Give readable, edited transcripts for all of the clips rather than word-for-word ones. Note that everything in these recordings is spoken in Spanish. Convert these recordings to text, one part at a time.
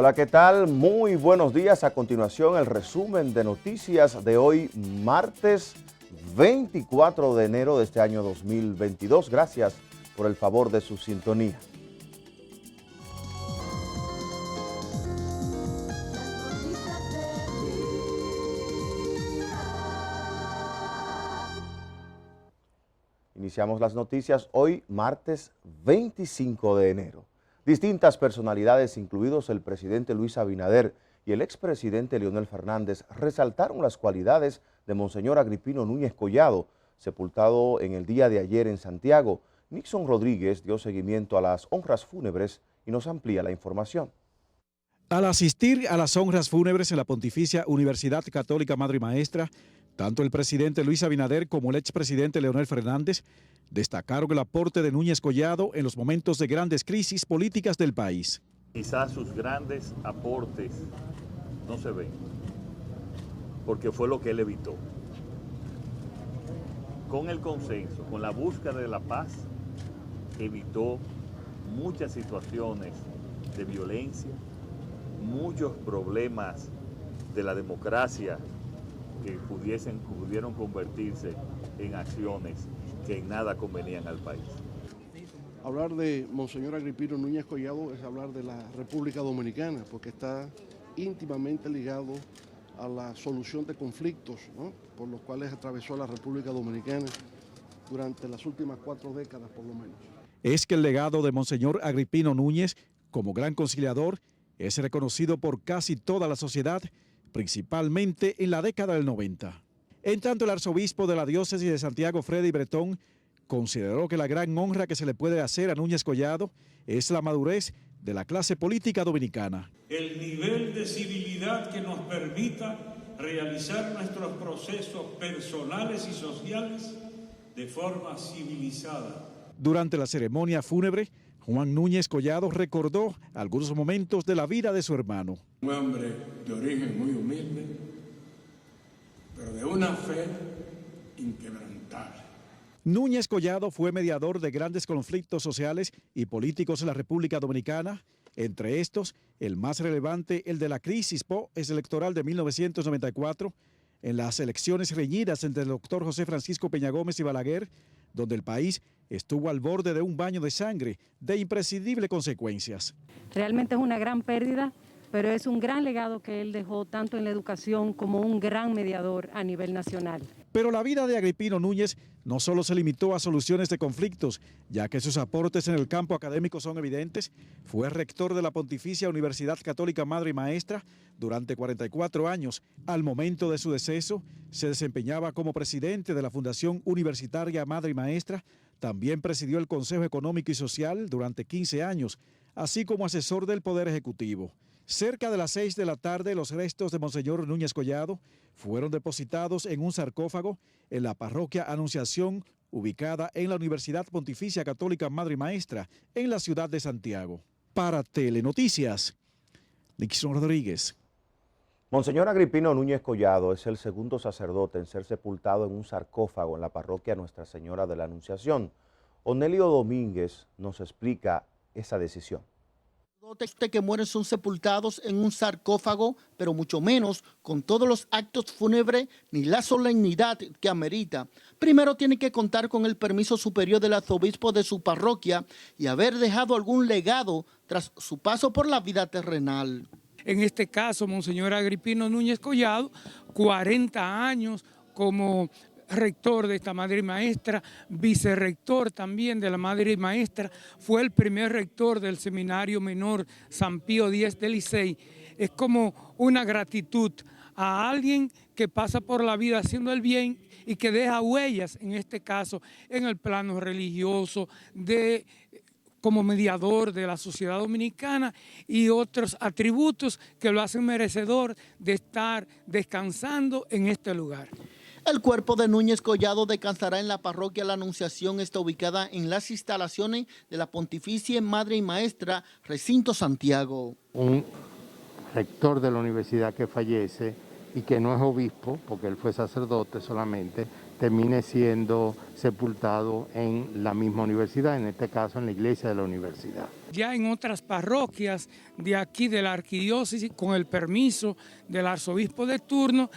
Hola, ¿qué tal? Muy buenos días. A continuación, el resumen de noticias de hoy, martes 24 de enero de este año 2022. Gracias por el favor de su sintonía. Iniciamos las noticias hoy, martes 25 de enero. Distintas personalidades, incluidos el presidente Luis Abinader y el expresidente Leonel Fernández, resaltaron las cualidades de Monseñor Agripino Núñez Collado, sepultado en el día de ayer en Santiago. Nixon Rodríguez dio seguimiento a las honras fúnebres y nos amplía la información. Al asistir a las honras fúnebres en la Pontificia Universidad Católica Madre y Maestra, tanto el presidente Luis Abinader como el expresidente Leonel Fernández destacaron el aporte de Núñez Collado en los momentos de grandes crisis políticas del país. Quizás sus grandes aportes no se ven, porque fue lo que él evitó. Con el consenso, con la búsqueda de la paz, evitó muchas situaciones de violencia, muchos problemas de la democracia que pudieron convertirse en acciones que en nada convenían al país. Hablar de Monseñor Agripino Núñez Collado es hablar de la República Dominicana, porque está íntimamente ligado a la solución de conflictos, ¿no?, por los cuales atravesó la República Dominicana durante las últimas 4 décadas por lo menos. Es que el legado de Monseñor Agripino Núñez como gran conciliador es reconocido por casi toda la sociedad, principalmente en la década del 90. En tanto, el arzobispo de la diócesis de Santiago, Freddy Bretón, consideró que la gran honra que se le puede hacer a Núñez Collado es la madurez de la clase política dominicana. El nivel de civilidad que nos permita realizar nuestros procesos personales y sociales de forma civilizada. Durante la ceremonia fúnebre, Juan Núñez Collado recordó algunos momentos de la vida de su hermano. Un hombre de origen muy humilde, pero de una fe inquebrantable. Núñez Collado fue mediador de grandes conflictos sociales y políticos en la República Dominicana, entre estos el más relevante, el de la crisis postelectoral de 1994, en las elecciones reñidas entre el doctor José Francisco Peña Gómez y Balaguer, donde el país estuvo al borde de un baño de sangre de imprescindibles consecuencias. Realmente es una gran pérdida, pero es un gran legado que él dejó tanto en la educación como un gran mediador a nivel nacional. Pero la vida de Agripino Núñez no solo se limitó a soluciones de conflictos, ya que sus aportes en el campo académico son evidentes. Fue rector de la Pontificia Universidad Católica Madre y Maestra durante 44 años. Al momento de su deceso, se desempeñaba como presidente de la Fundación Universitaria Madre y Maestra. También presidió el Consejo Económico y Social durante 15 años, así como asesor del Poder Ejecutivo. Cerca de las 6 de la tarde, los restos de Monseñor Núñez Collado fueron depositados en un sarcófago en la parroquia Anunciación, ubicada en la Universidad Pontificia Católica Madre y Maestra, en la ciudad de Santiago. Para Telenoticias, Nixon Rodríguez. Monseñor Agripino Núñez Collado es el segundo sacerdote en ser sepultado en un sarcófago en la parroquia Nuestra Señora de la Anunciación. Onelio Domínguez nos explica esa decisión. Que mueren son sepultados en un sarcófago, pero mucho menos con todos los actos fúnebres ni la solemnidad que amerita. Primero tiene que contar con el permiso superior del arzobispo de su parroquia y haber dejado algún legado tras su paso por la vida terrenal. En este caso, Monseñor Agripino Núñez Collado, 40 años como rector de esta Madre y Maestra, vicerrector también de la Madre y Maestra, fue el primer rector del Seminario Menor San Pío X del Licey. Es como una gratitud a alguien que pasa por la vida haciendo el bien y que deja huellas, en este caso, en el plano religioso, como mediador de la sociedad dominicana y otros atributos que lo hacen merecedor de estar descansando en este lugar. El cuerpo de Núñez Collado descansará en la parroquia La Anunciación, está ubicada en las instalaciones de la Pontificia Madre y Maestra, Recinto Santiago. Un rector de la universidad que fallece y que no es obispo, porque él fue sacerdote solamente, termine siendo sepultado en la misma universidad, en este caso en la iglesia de la universidad. Ya en otras parroquias de aquí de la arquidiócesis, con el permiso del arzobispo de turno,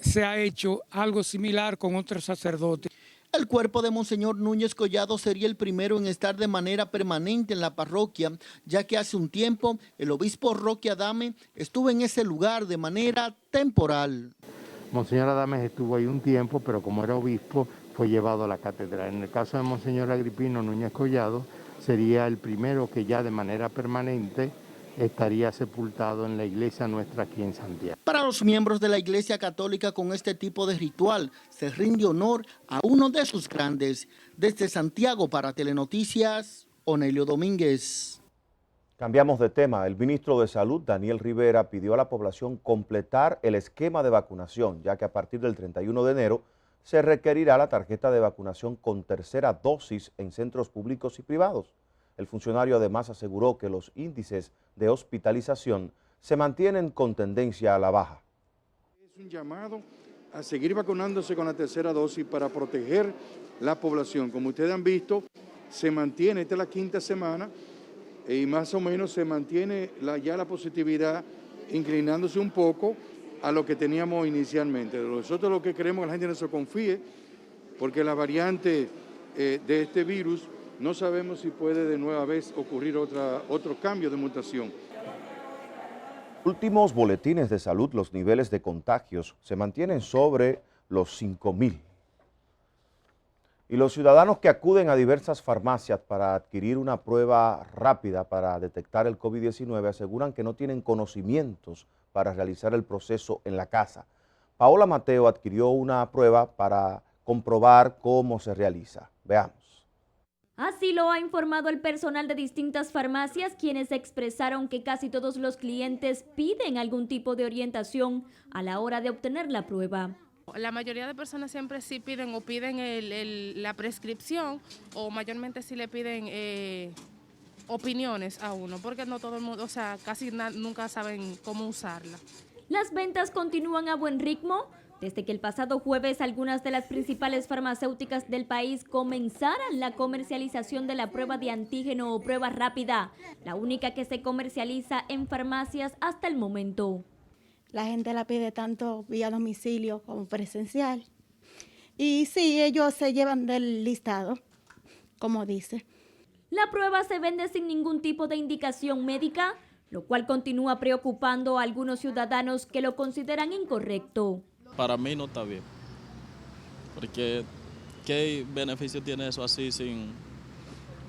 se ha hecho algo similar con otros sacerdotes. El cuerpo de Monseñor Núñez Collado sería el primero en estar de manera permanente en la parroquia, ya que hace un tiempo el obispo Roque Adame estuvo en ese lugar de manera temporal. Monseñor Adames estuvo ahí un tiempo, pero como era obispo, fue llevado a la catedral. En el caso de Monseñor Agripino Núñez Collado, sería el primero que ya de manera permanente estaría sepultado en la iglesia nuestra aquí en Santiago. Para los miembros de la Iglesia Católica, con este tipo de ritual se rinde honor a uno de sus grandes. Desde Santiago para Telenoticias, Onelio Domínguez. Cambiamos de tema. El ministro de Salud, Daniel Rivera, pidió a la población completar el esquema de vacunación, ya que a partir del 31 de enero se requerirá la tarjeta de vacunación con tercera dosis en centros públicos y privados. El funcionario además aseguró que los índices de hospitalización se mantienen con tendencia a la baja. Es un llamado a seguir vacunándose con la tercera dosis para proteger la población. Como ustedes han visto, se mantiene, esta es la quinta semana, y más o menos se mantiene ya la positividad inclinándose un poco a lo que teníamos inicialmente. Nosotros lo que queremos es que la gente no se confíe, porque la variante de este virus no sabemos si puede de nueva vez ocurrir otro cambio de mutación. Últimos boletines de salud, los niveles de contagios se mantienen sobre los 5,000. Y los ciudadanos que acuden a diversas farmacias para adquirir una prueba rápida para detectar el COVID-19 aseguran que no tienen conocimientos para realizar el proceso en la casa. Paola Mateo adquirió una prueba para comprobar cómo se realiza. Veamos. Así lo ha informado el personal de distintas farmacias, quienes expresaron que casi todos los clientes piden algún tipo de orientación a la hora de obtener la prueba. La mayoría de personas siempre sí piden la prescripción, o mayormente sí le piden opiniones a uno, porque no todo el mundo, o sea, casi nunca saben cómo usarla. Las ventas continúan a buen ritmo. Desde que el pasado jueves algunas de las principales farmacéuticas del país comenzaran la comercialización de la prueba de antígeno o prueba rápida, la única que se comercializa en farmacias hasta el momento. La gente la pide tanto vía domicilio como presencial. Y sí, ellos se llevan del listado, como dice. La prueba se vende sin ningún tipo de indicación médica, lo cual continúa preocupando a algunos ciudadanos que lo consideran incorrecto. Para mí no está bien, porque ¿qué beneficio tiene eso así sin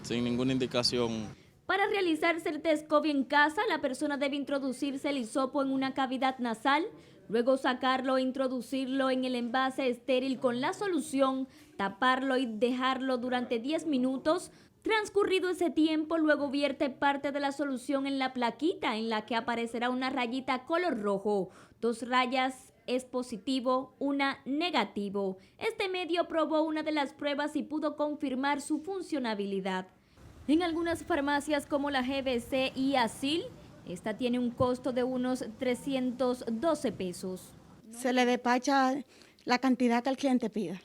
ninguna indicación? Para realizarse el test COVID en casa, la persona debe introducirse el hisopo en una cavidad nasal, luego sacarlo e introducirlo en el envase estéril con la solución, taparlo y dejarlo durante 10 minutos. Transcurrido ese tiempo, luego vierte parte de la solución en la plaquita en la que aparecerá una rayita color rojo, 2 rayas es positivo, una negativo. Este medio probó una de las pruebas y pudo confirmar su funcionabilidad. En algunas farmacias como la GBC y Asil, esta tiene un costo de unos 312 pesos. Se le despacha la cantidad que el cliente pida.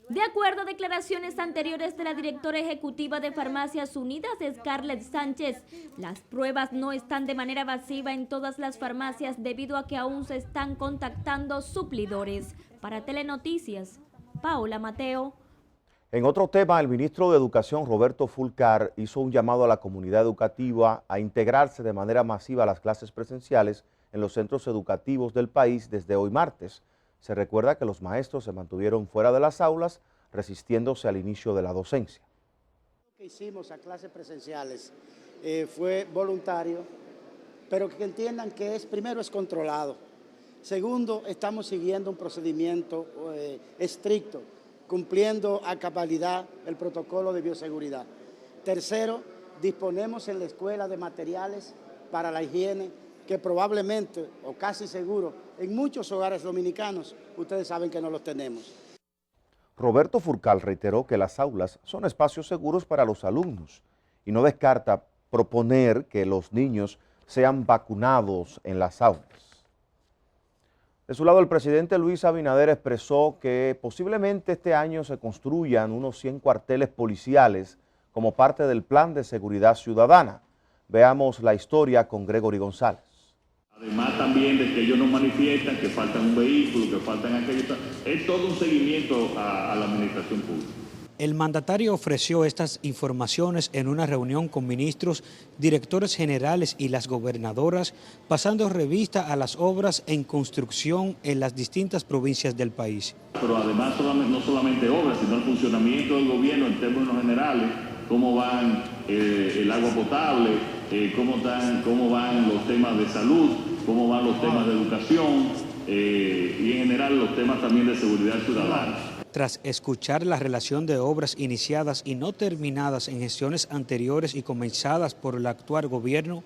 De acuerdo a declaraciones anteriores de la directora ejecutiva de Farmacias Unidas, Scarlett Sánchez, las pruebas no están de manera masiva en todas las farmacias debido a que aún se están contactando suplidores. Para Telenoticias, Paola Mateo. En otro tema, el ministro de Educación, Roberto Fulcar, hizo un llamado a la comunidad educativa a integrarse de manera masiva a las clases presenciales en los centros educativos del país desde hoy martes. Se recuerda que los maestros se mantuvieron fuera de las aulas, resistiéndose al inicio de la docencia. Lo que hicimos a clases presenciales fue voluntario, pero que entiendan que primero es controlado. Segundo, estamos siguiendo un procedimiento estricto, cumpliendo a cabalidad el protocolo de bioseguridad. Tercero, disponemos en la escuela de materiales para la higiene, que probablemente, o casi seguro, en muchos hogares dominicanos, ustedes saben que no los tenemos. Roberto Fulcar reiteró que las aulas son espacios seguros para los alumnos y no descarta proponer que los niños sean vacunados en las aulas. De su lado, el presidente Luis Abinader expresó que posiblemente este año se construyan unos 100 cuarteles policiales como parte del plan de seguridad ciudadana. Veamos la historia con Gregory González. Además también de que ellos nos manifiestan que faltan un vehículo, que faltan aquello, es todo un seguimiento a la administración pública. El mandatario ofreció estas informaciones en una reunión con ministros, directores generales y las gobernadoras, pasando revista a las obras en construcción en las distintas provincias del país. Pero además no solamente obras, sino el funcionamiento del gobierno en términos generales, cómo van el agua potable, cómo van los temas de salud, cómo van los temas de educación y en general los temas también de seguridad ciudadana. Tras escuchar la relación de obras iniciadas y no terminadas en gestiones anteriores y comenzadas por el actual gobierno,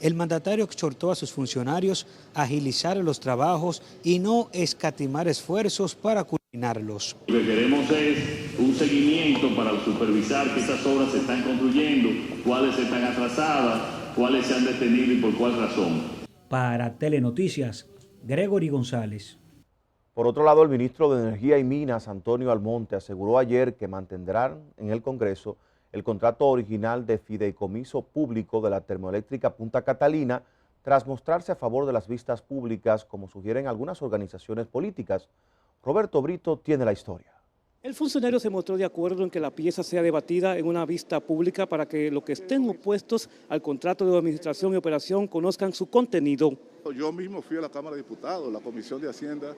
el mandatario exhortó a sus funcionarios a agilizar los trabajos y no escatimar esfuerzos para culminarlos. Lo que queremos es un seguimiento para supervisar que estas obras se están construyendo, cuáles están atrasadas, cuáles se han detenido y por cuál razón. Para Telenoticias, Gregory González. Por otro lado, el ministro de Energía y Minas, Antonio Almonte, aseguró ayer que mantendrán en el Congreso el contrato original de fideicomiso público de la termoeléctrica Punta Catalina, tras mostrarse a favor de las vistas públicas, como sugieren algunas organizaciones políticas. Roberto Brito tiene la historia. El funcionario se mostró de acuerdo en que la pieza sea debatida en una vista pública para que los que estén opuestos al contrato de administración y operación conozcan su contenido. Yo mismo fui a la Cámara de Diputados, la Comisión de Hacienda,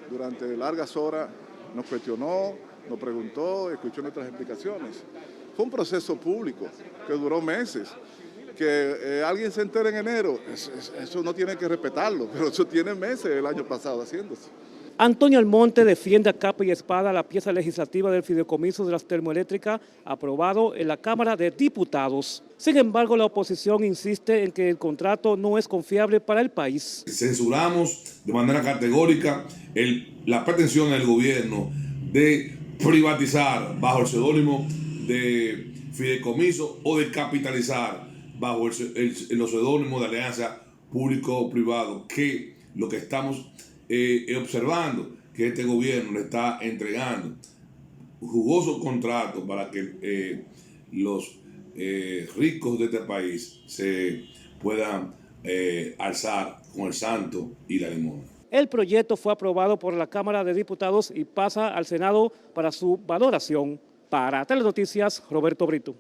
durante largas horas nos cuestionó, nos preguntó, escuchó nuestras explicaciones. Fue un proceso público que duró meses. Que alguien se entere en enero, eso no tiene que respetarlo, pero eso tiene meses el año pasado haciéndose. Antonio Almonte defiende a capa y espada la pieza legislativa del fideicomiso de las termoeléctricas aprobado en la Cámara de Diputados. Sin embargo, la oposición insiste en que el contrato no es confiable para el país. Censuramos de manera categórica la pretensión del gobierno de privatizar bajo el seudónimo de fideicomiso o de capitalizar bajo los seudónimos de alianza público-privado, que lo que estamos observando que este gobierno le está entregando jugosos contratos para que los ricos de este país se puedan alzar con el santo y la limosna. El proyecto fue aprobado por la Cámara de Diputados y pasa al Senado para su valoración. Para Telenoticias, Roberto Brito.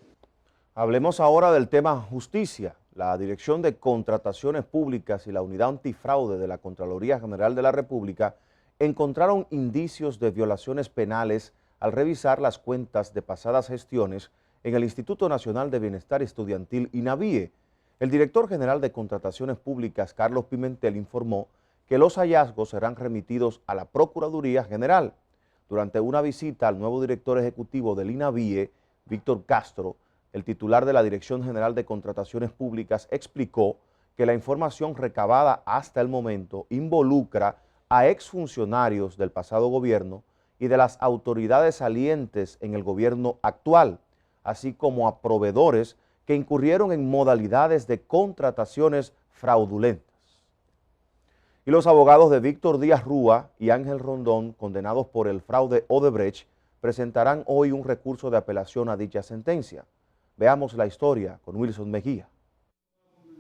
Hablemos ahora del tema justicia. La Dirección de Contrataciones Públicas y la Unidad Antifraude de la Contraloría General de la República encontraron indicios de violaciones penales al revisar las cuentas de pasadas gestiones en el Instituto Nacional de Bienestar Estudiantil INAVIE. El director general de Contrataciones Públicas, Carlos Pimentel, informó que los hallazgos serán remitidos a la Procuraduría General. Durante una visita al nuevo director ejecutivo del INAVIE, Víctor Castro, el titular de la Dirección General de Contrataciones Públicas explicó que la información recabada hasta el momento involucra a exfuncionarios del pasado gobierno y de las autoridades salientes en el gobierno actual, así como a proveedores que incurrieron en modalidades de contrataciones fraudulentas. Y los abogados de Víctor Díaz Rúa y Ángel Rondón, condenados por el fraude Odebrecht, presentarán hoy un recurso de apelación a dicha sentencia. Veamos la historia con Wilson Mejía.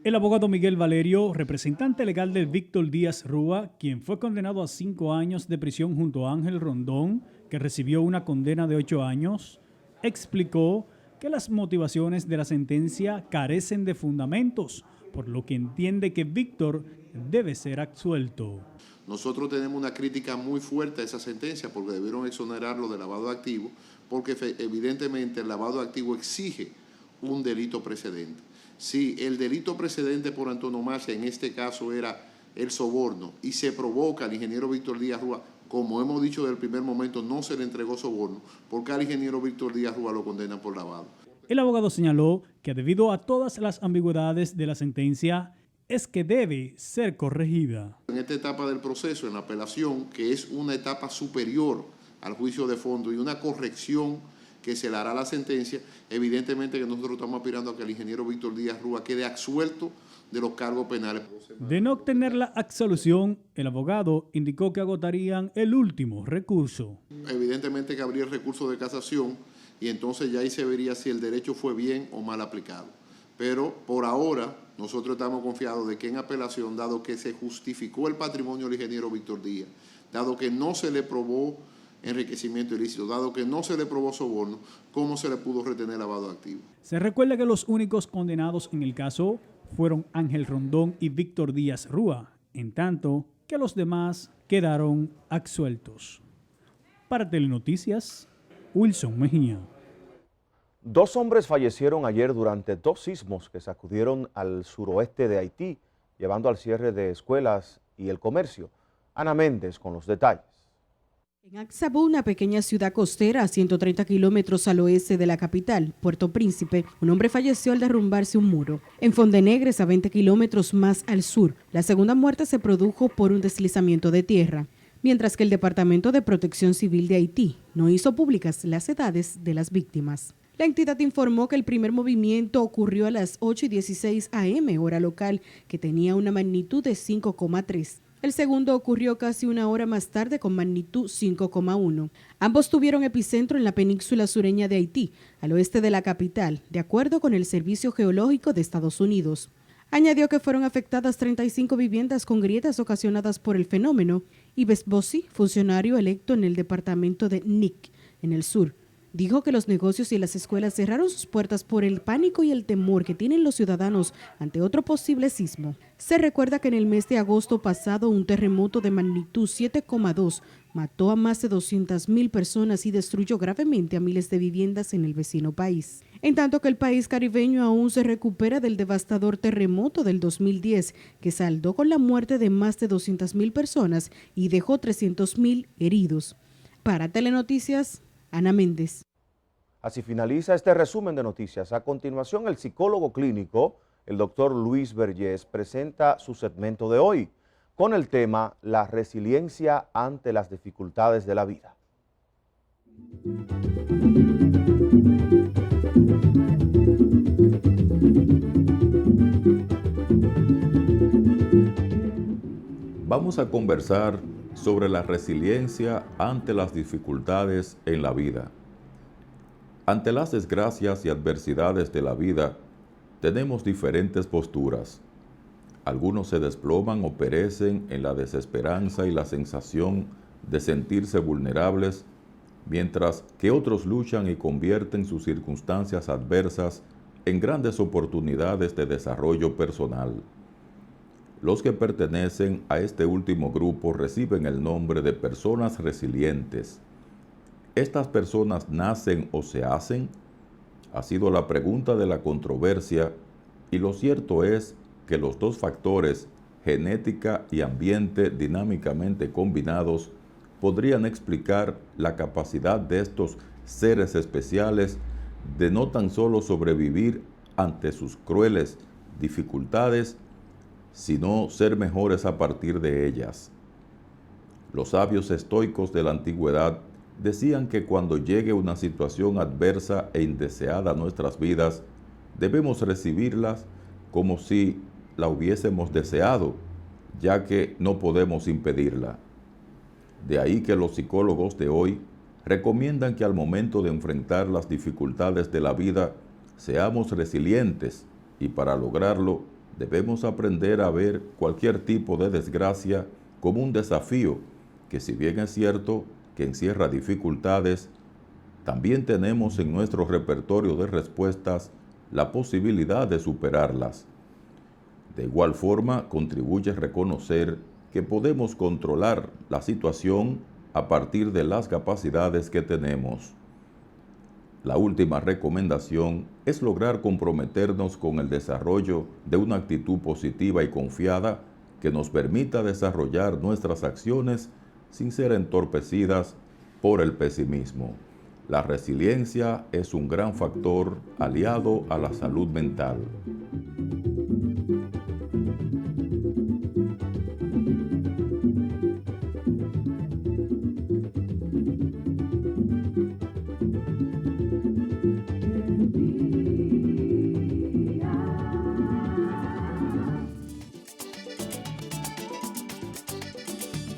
El abogado Miguel Valerio, representante legal de Víctor Díaz Rúa, quien fue condenado a 5 años de prisión junto a Ángel Rondón, que recibió una condena de 8 años, explicó que las motivaciones de la sentencia carecen de fundamentos, por lo que entiende que Víctor debe ser absuelto. Nosotros tenemos una crítica muy fuerte a esa sentencia porque debieron exonerarlo de lavado de activos, porque evidentemente el lavado de activos exige un delito precedente. Si el delito precedente por antonomasia en este caso era el soborno y se provoca al ingeniero Víctor Díaz Rúa, como hemos dicho desde el primer momento, no se le entregó soborno, porque al ingeniero Víctor Díaz Rúa lo condenan por lavado. El abogado señaló que debido a todas las ambigüedades de la sentencia, es que debe ser corregida. En esta etapa del proceso, en la apelación, que es una etapa superior al juicio de fondo y una corrección que se le hará a la sentencia, evidentemente que nosotros estamos aspirando a que el ingeniero Víctor Díaz Rúa quede absuelto de los cargos penales. De no obtener la absolución, el abogado indicó que agotarían el último recurso. Evidentemente que habría el recurso de casación y entonces ya ahí se vería si el derecho fue bien o mal aplicado. Pero por ahora nosotros estamos confiados de que en apelación, dado que se justificó el patrimonio del ingeniero Víctor Díaz, dado que no se le probó enriquecimiento ilícito, dado que no se le probó soborno, ¿cómo se le pudo retener lavado de activos? Se recuerda que los únicos condenados en el caso fueron Ángel Rondón y Víctor Díaz Rúa, en tanto que los demás quedaron absueltos. Para Telenoticias, Wilson Mejía. 2 hombres fallecieron ayer durante 2 sismos que sacudieron al suroeste de Haití, llevando al cierre de escuelas y el comercio. Ana Méndez con los detalles. En Acsabú, una pequeña ciudad costera a 130 kilómetros al oeste de la capital, Puerto Príncipe, un hombre falleció al derrumbarse un muro. En Fondenegres, a 20 kilómetros más al sur, la segunda muerte se produjo por un deslizamiento de tierra, mientras que el Departamento de Protección Civil de Haití no hizo públicas las edades de las víctimas. La entidad informó que el primer movimiento ocurrió a las 8:16 a.m., hora local, que tenía una magnitud de 5,3. El segundo ocurrió casi una hora más tarde con magnitud 5,1. Ambos tuvieron epicentro en la península sureña de Haití, al oeste de la capital, de acuerdo con el Servicio Geológico de Estados Unidos. Añadió que fueron afectadas 35 viviendas con grietas ocasionadas por el fenómeno. Yves Bossi, funcionario electo en el departamento de Nick, en el sur, dijo que los negocios y las escuelas cerraron sus puertas por el pánico y el temor que tienen los ciudadanos ante otro posible sismo. Se recuerda que en el mes de agosto pasado un terremoto de magnitud 7,2 mató a más de 200,000 personas y destruyó gravemente a miles de viviendas en el vecino país. En tanto que el país caribeño aún se recupera del devastador terremoto del 2010 que saldó con la muerte de más de 200,000 personas y dejó 300,000 heridos. Para Telenoticias, Ana Méndez. Así finaliza este resumen de noticias. A continuación, el psicólogo clínico, el doctor Luis Vergés, presenta su segmento de hoy con el tema La resiliencia ante las dificultades de la vida. Vamos a conversar sobre la resiliencia ante las dificultades en la vida. Ante las desgracias y adversidades de la vida, tenemos diferentes posturas. Algunos se desploman o perecen en la desesperanza y la sensación de sentirse vulnerables, mientras que otros luchan y convierten sus circunstancias adversas en grandes oportunidades de desarrollo personal. Los que pertenecen a este último grupo reciben el nombre de personas resilientes. ¿Estas personas nacen o se hacen? Ha sido la pregunta de la controversia, y lo cierto es que los dos factores, genética y ambiente dinámicamente combinados, podrían explicar la capacidad de estos seres especiales de no tan solo sobrevivir ante sus crueles dificultades, sino ser mejores a partir de ellas. Los sabios estoicos de la antigüedad decían que cuando llegue una situación adversa e indeseada a nuestras vidas, debemos recibirlas como si la hubiésemos deseado, ya que no podemos impedirla. De ahí que los psicólogos de hoy recomiendan que al momento de enfrentar las dificultades de la vida, seamos resilientes, y para lograrlo, debemos aprender a ver cualquier tipo de desgracia como un desafío que, si bien es cierto que encierra dificultades, también tenemos en nuestro repertorio de respuestas la posibilidad de superarlas. De igual forma, contribuye a reconocer que podemos controlar la situación a partir de las capacidades que tenemos. La última recomendación es lograr comprometernos con el desarrollo de una actitud positiva y confiada que nos permita desarrollar nuestras acciones sin ser entorpecidas por el pesimismo. La resiliencia es un gran factor aliado a la salud mental.